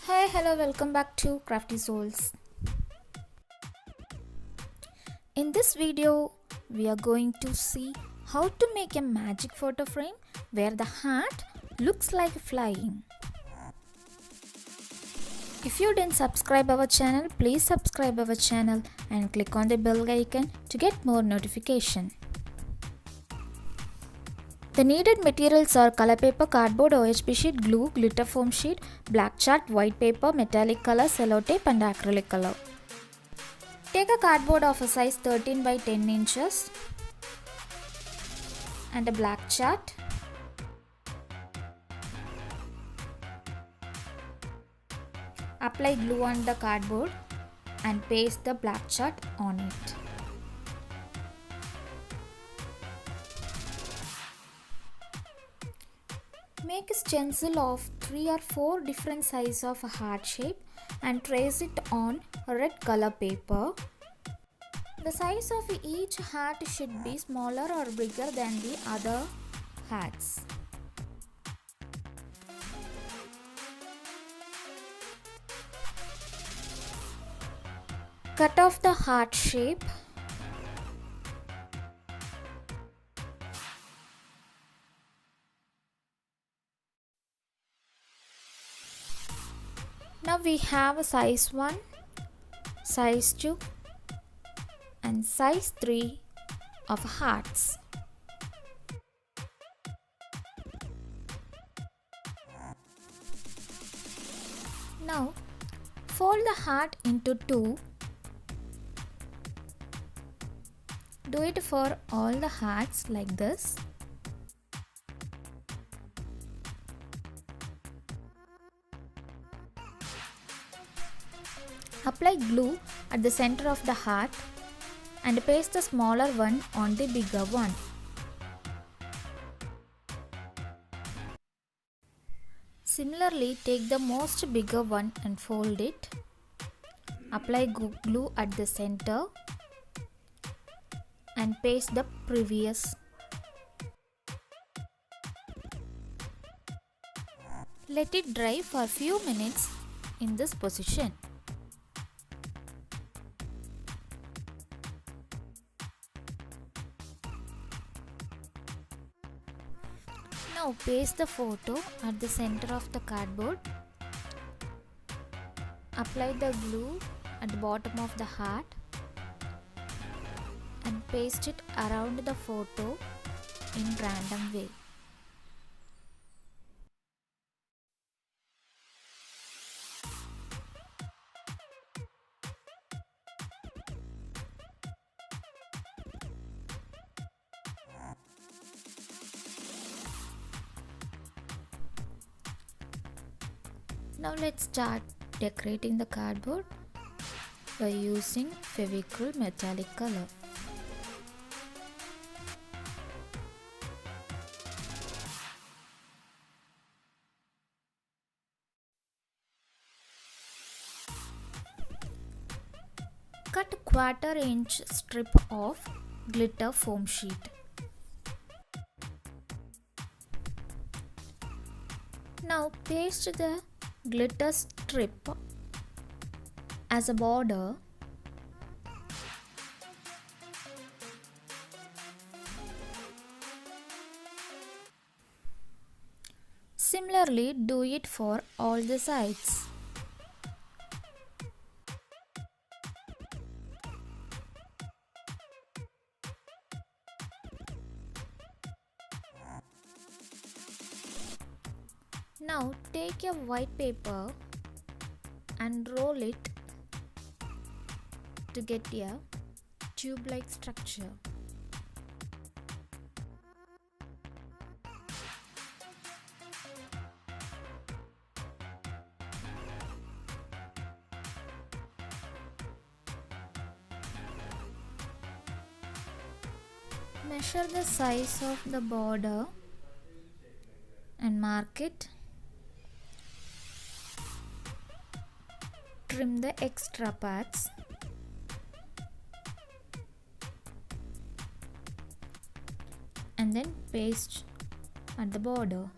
Hi, hello, welcome back to Krafty Soulz. In this video, we are going to see how to make a magic photo frame where the hat looks like flying. If you didn't subscribe our channel, please subscribe our channel and click on the bell icon to get more notification. The needed materials are color paper, cardboard, OHP sheet, glue, glitter foam sheet, black chart, white paper, metallic color, sellotape and acrylic color. Take a cardboard of a size 13 by 10 inches and a black chart. Apply glue on the cardboard and paste the black chart on it. Make a stencil of 3 or 4 different sizes of a heart shape and trace it on red color paper. The size of each hat should be smaller or bigger than the other hats. Cut off the heart shape. Now we have a size 1, size 2 and size 3 of hearts. Now fold the heart into 2. Do it for all the hearts like this. Apply glue at the center of the heart and paste the smaller one on the bigger one. Similarly, take the most bigger one and fold it. Apply glue at the center and paste the previous. Let it dry for a few minutes in this position. Now paste the photo at the center of the cardboard. Apply the glue at the bottom of the heart and paste it around the photo in random way. Now let's start decorating the cardboard by using Fevicryl metallic color. Cut a 1/4 inch strip of glitter foam sheet. Now paste the glitter strip as a border. Similarly, do it for all the sides. Now take a white paper and roll it to get a tube-like structure. Measure the size of the border and mark it. Trim the extra parts. And then paste at the border.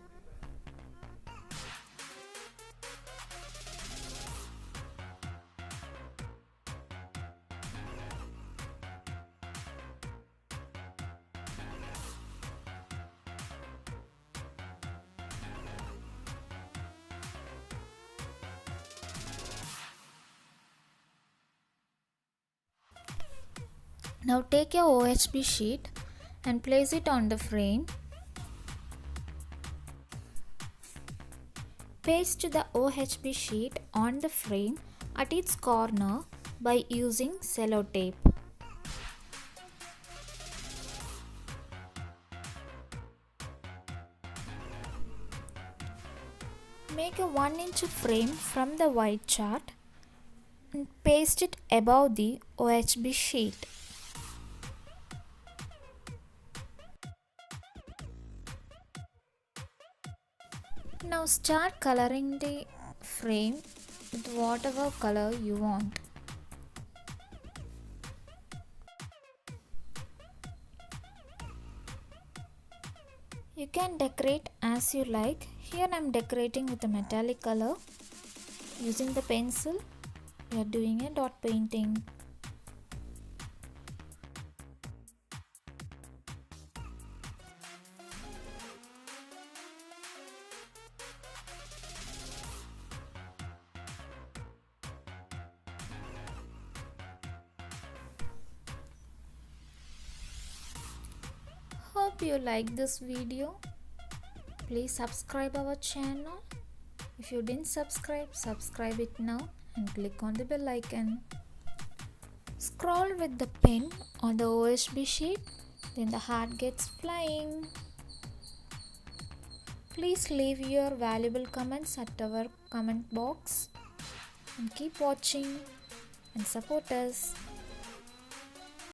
Now take your OHB sheet and place it on the frame. Paste the OHB sheet on the frame at its corner by using cello tape. Make a 1-inch frame from the white chart and paste it above the OHB sheet. Now start coloring the frame with whatever color you want. You can decorate as you like. Here I am decorating with a metallic color. Using the pencil, we are doing a dot painting. Hope you like this video. Please subscribe our channel. If you didn't subscribe it now and click on the bell icon. Scroll with the pen on the OHB sheet, then the heart gets flying. Please leave your valuable comments at our comment box and keep watching and support us.